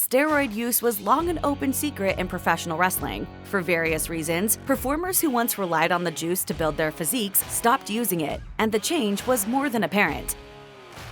Steroid use was long an open secret in professional wrestling. For various reasons, performers who once relied on the juice to build their physiques stopped using it, and the change was more than apparent.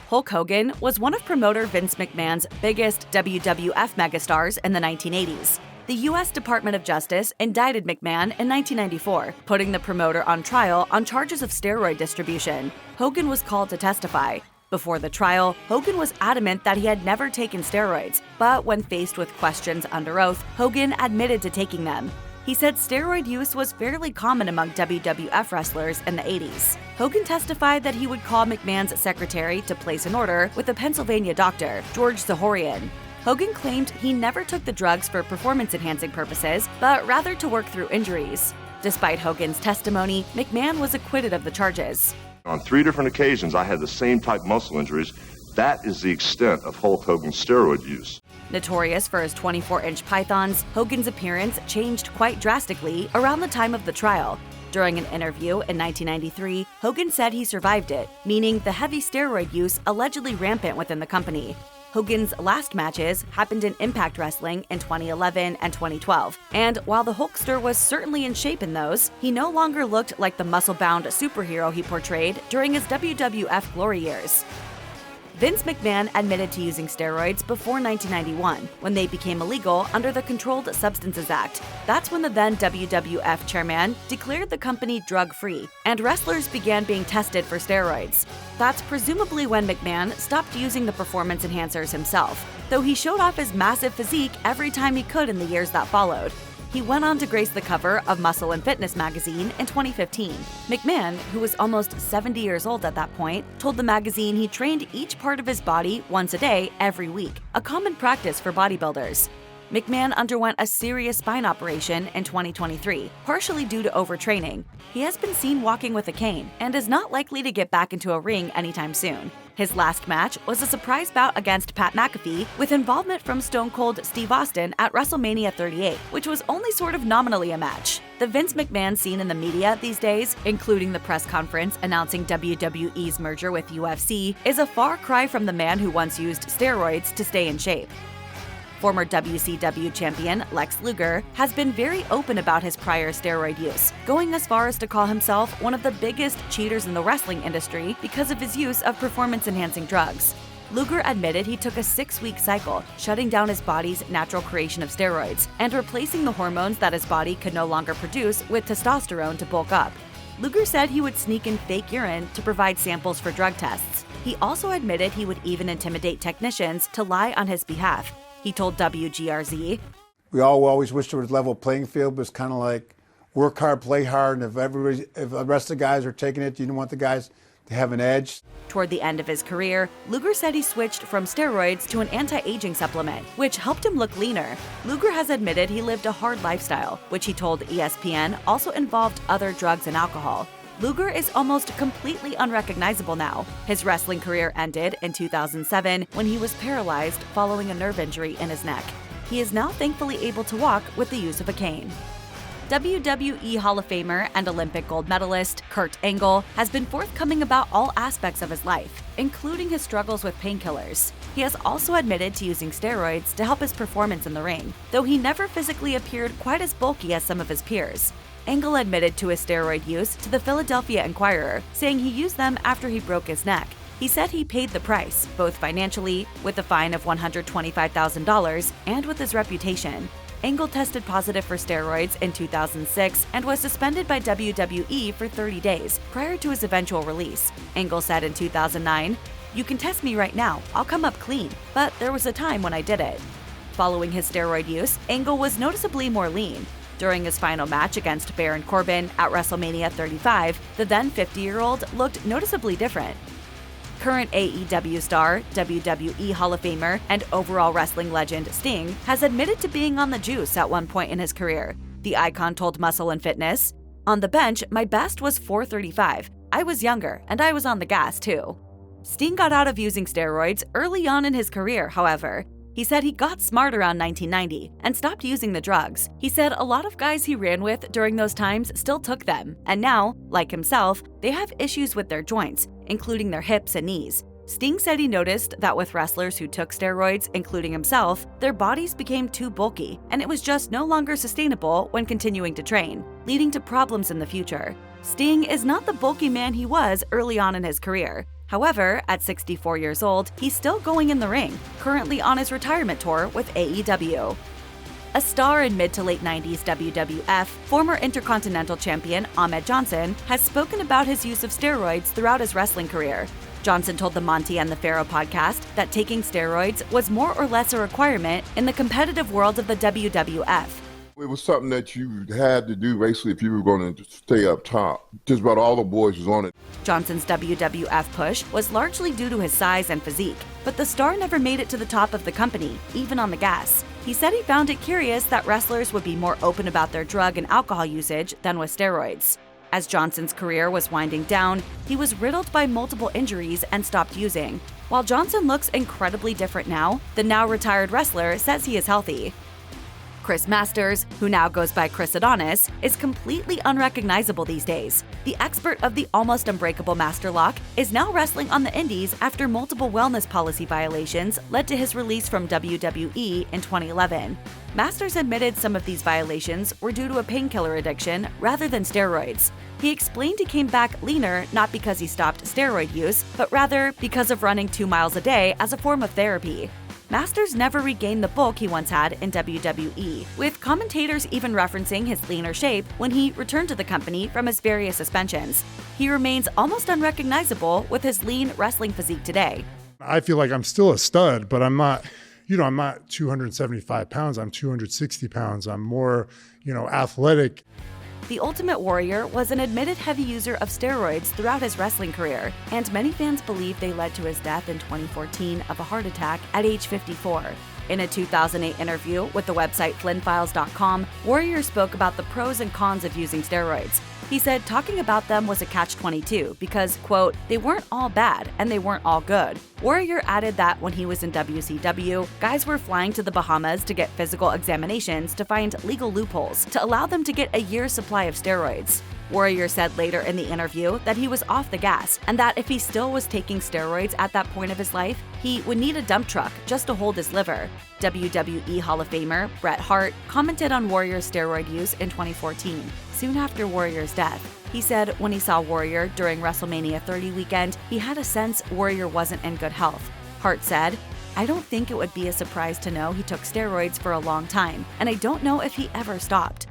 Hulk Hogan was one of promoter Vince McMahon's biggest WWF megastars in the 1980s. The U.S. Department of Justice indicted McMahon in 1994, putting the promoter on trial on charges of steroid distribution. Hogan was called to testify. Before the trial, Hogan was adamant that he had never taken steroids, but when faced with questions under oath, Hogan admitted to taking them. He said steroid use was fairly common among WWF wrestlers in the 80s. Hogan testified that he would call McMahon's secretary to place an order with a Pennsylvania doctor, George Zahorian. Hogan claimed he never took the drugs for performance-enhancing purposes, but rather to work through injuries. Despite Hogan's testimony, McMahon was acquitted of the charges. On 3 different occasions, I had the same type muscle injuries. That is the extent of Hulk Hogan's steroid use. Notorious for his 24-inch pythons, Hogan's appearance changed quite drastically around the time of the trial. During an interview in 1993, Hogan said he survived it, meaning the heavy steroid use allegedly rampant within the company. Hogan's last matches happened in Impact Wrestling in 2011 and 2012, and while the Hulkster was certainly in shape in those, he no longer looked like the muscle-bound superhero he portrayed during his WWF glory years. Vince McMahon admitted to using steroids before 1991, when they became illegal under the Controlled Substances Act. That's when the then WWF chairman declared the company drug-free, and wrestlers began being tested for steroids. That's presumably when McMahon stopped using the performance enhancers himself, though he showed off his massive physique every time he could in the years that followed. He went on to grace the cover of Muscle and Fitness magazine in 2015. McMahon, who was almost 70 years old at that point, told the magazine he trained each part of his body once a day every week, a common practice for bodybuilders. McMahon underwent a serious spine operation in 2023, partially due to overtraining. He has been seen walking with a cane and is not likely to get back into a ring anytime soon. His last match was a surprise bout against Pat McAfee with involvement from Stone Cold Steve Austin at WrestleMania 38, which was only sort of nominally a match. The Vince McMahon seen in the media these days, including the press conference announcing WWE's merger with UFC, is a far cry from the man who once used steroids to stay in shape. Former WCW champion Lex Luger has been very open about his prior steroid use, going as far as to call himself one of the biggest cheaters in the wrestling industry because of his use of performance-enhancing drugs. Luger admitted he took a 6-week cycle, shutting down his body's natural creation of steroids and replacing the hormones that his body could no longer produce with testosterone to bulk up. Luger said he would sneak in fake urine to provide samples for drug tests. He also admitted he would even intimidate technicians to lie on his behalf. He told WGRZ, "We all always wish there was a level playing field, but it's kind of like work hard, play hard, and if the rest of the guys are taking it, you don't want the guys to have an edge." Toward the end of his career, Luger said he switched from steroids to an anti-aging supplement, which helped him look leaner. Luger has admitted he lived a hard lifestyle, which he told ESPN also involved other drugs and alcohol. Luger is almost completely unrecognizable now. His wrestling career ended in 2007 when he was paralyzed following a nerve injury in his neck. He is now thankfully able to walk with the use of a cane. WWE Hall of Famer and Olympic gold medalist Kurt Angle has been forthcoming about all aspects of his life, including his struggles with painkillers. He has also admitted to using steroids to help his performance in the ring, though he never physically appeared quite as bulky as some of his peers. Angle admitted to his steroid use to the Philadelphia Inquirer, saying he used them after he broke his neck. He said he paid the price, both financially, with a fine of $125,000, and with his reputation. Angle tested positive for steroids in 2006 and was suspended by WWE for 30 days prior to his eventual release. Angle said in 2009, "You can test me right now, I'll come up clean, but there was a time when I did it." Following his steroid use, Angle was noticeably more lean. During his final match against Baron Corbin at WrestleMania 35, the then 50-year-old looked noticeably different. Current AEW star, WWE Hall of Famer, and overall wrestling legend Sting has admitted to being on the juice at one point in his career. The icon told Muscle and Fitness, "On the bench, my best was 435. I was younger, and I was on the gas too." Sting got out of using steroids early on in his career, however. He said he got smart around 1990 and stopped using the drugs. He said a lot of guys he ran with during those times still took them, and now, like himself, they have issues with their joints, including their hips and knees. Sting said he noticed that with wrestlers who took steroids, including himself, their bodies became too bulky, and it was just no longer sustainable when continuing to train, leading to problems in the future. Sting is not the bulky man he was early on in his career. However, at 64 years old, he's still going in the ring, currently on his retirement tour with AEW. A star in mid to late 90s WWF, former Intercontinental Champion Ahmed Johnson has spoken about his use of steroids throughout his wrestling career. Johnson told the Monty and the Pharaoh podcast that taking steroids was more or less a requirement in the competitive world of the WWF. It was something that you had to do basically if you were going to stay up top. Just about all the boys was on it. Johnson's WWF push was largely due to his size and physique, but the star never made it to the top of the company, even on the gas. He said he found it curious that wrestlers would be more open about their drug and alcohol usage than with steroids. As Johnson's career was winding down, he was riddled by multiple injuries and stopped using. While Johnson looks incredibly different now, the now retired wrestler says he is healthy. Chris Masters, who now goes by Chris Adonis, is completely unrecognizable these days. The expert of the almost unbreakable Master Lock is now wrestling on the indies after multiple wellness policy violations led to his release from WWE in 2011. Masters admitted some of these violations were due to a painkiller addiction rather than steroids. He explained he came back leaner not because he stopped steroid use, but rather because of running 2 miles a day as a form of therapy. Masters never regained the bulk he once had in WWE, with commentators even referencing his leaner shape when he returned to the company from his various suspensions. He remains almost unrecognizable with his lean wrestling physique today. I feel like I'm still a stud, but I'm not 275 pounds, I'm 260 pounds. I'm more, athletic. The Ultimate Warrior was an admitted heavy user of steroids throughout his wrestling career, and many fans believe they led to his death in 2014 of a heart attack at age 54. In a 2008 interview with the website FlynnFiles.com, Warrior spoke about the pros and cons of using steroids. He said talking about them was a catch-22 because, quote, they weren't all bad and they weren't all good. Warrior added that when he was in WCW, guys were flying to the Bahamas to get physical examinations to find legal loopholes to allow them to get a year's supply of steroids. Warrior said later in the interview that he was off the gas and that if he still was taking steroids at that point of his life, he would need a dump truck just to hold his liver. WWE Hall of Famer Bret Hart commented on Warrior's steroid use in 2014, soon after Warrior's death. He said when he saw Warrior during WrestleMania 30 weekend, he had a sense Warrior wasn't in good health. Hart said, "I don't think it would be a surprise to know he took steroids for a long time, and I don't know if he ever stopped."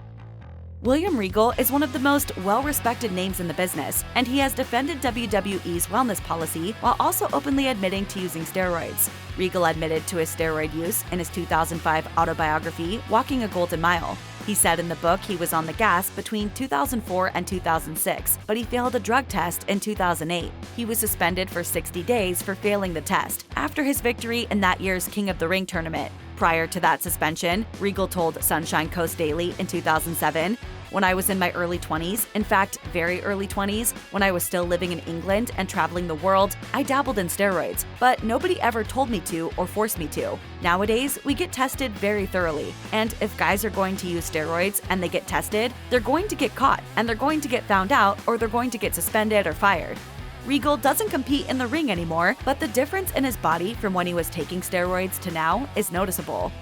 William Regal is one of the most well-respected names in the business, and he has defended WWE's wellness policy while also openly admitting to using steroids. Regal admitted to his steroid use in his 2005 autobiography, Walking a Golden Mile. He said in the book he was on the gas between 2004 and 2006, but he failed a drug test in 2008. He was suspended for 60 days for failing the test after his victory in that year's King of the Ring tournament. Prior to that suspension, Regal told Sunshine Coast Daily in 2007, "When I was in my early 20s, in fact, very early 20s, when I was still living in England and traveling the world, I dabbled in steroids, but nobody ever told me to or forced me to. Nowadays, we get tested very thoroughly, and if guys are going to use steroids and they get tested, they're going to get caught, and they're going to get found out, or they're going to get suspended or fired." Regal doesn't compete in the ring anymore, but the difference in his body from when he was taking steroids to now is noticeable.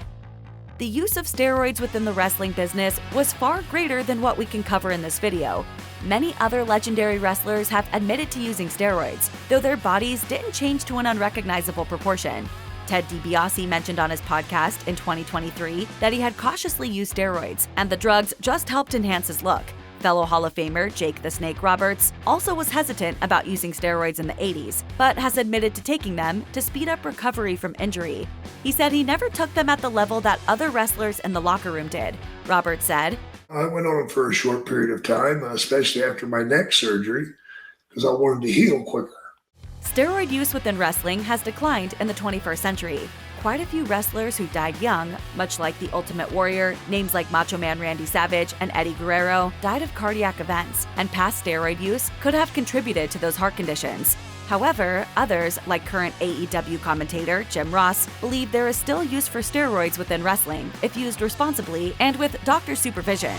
The use of steroids within the wrestling business was far greater than what we can cover in this video. Many other legendary wrestlers have admitted to using steroids, though their bodies didn't change to an unrecognizable proportion. Ted DiBiase mentioned on his podcast in 2023 that he had cautiously used steroids, and the drugs just helped enhance his look. Fellow Hall of Famer Jake the Snake Roberts also was hesitant about using steroids in the 80s, but has admitted to taking them to speed up recovery from injury. He said he never took them at the level that other wrestlers in the locker room did. Roberts said, "I went on it for a short period of time, especially after my neck surgery, because I wanted to heal quicker." Steroid use within wrestling has declined in the 21st century. Quite a few wrestlers who died young, much like the Ultimate Warrior, names like Macho Man Randy Savage and Eddie Guerrero, died of cardiac events, and past steroid use could have contributed to those heart conditions. However, others, like current AEW commentator Jim Ross, believe there is still use for steroids within wrestling if used responsibly and with doctor supervision.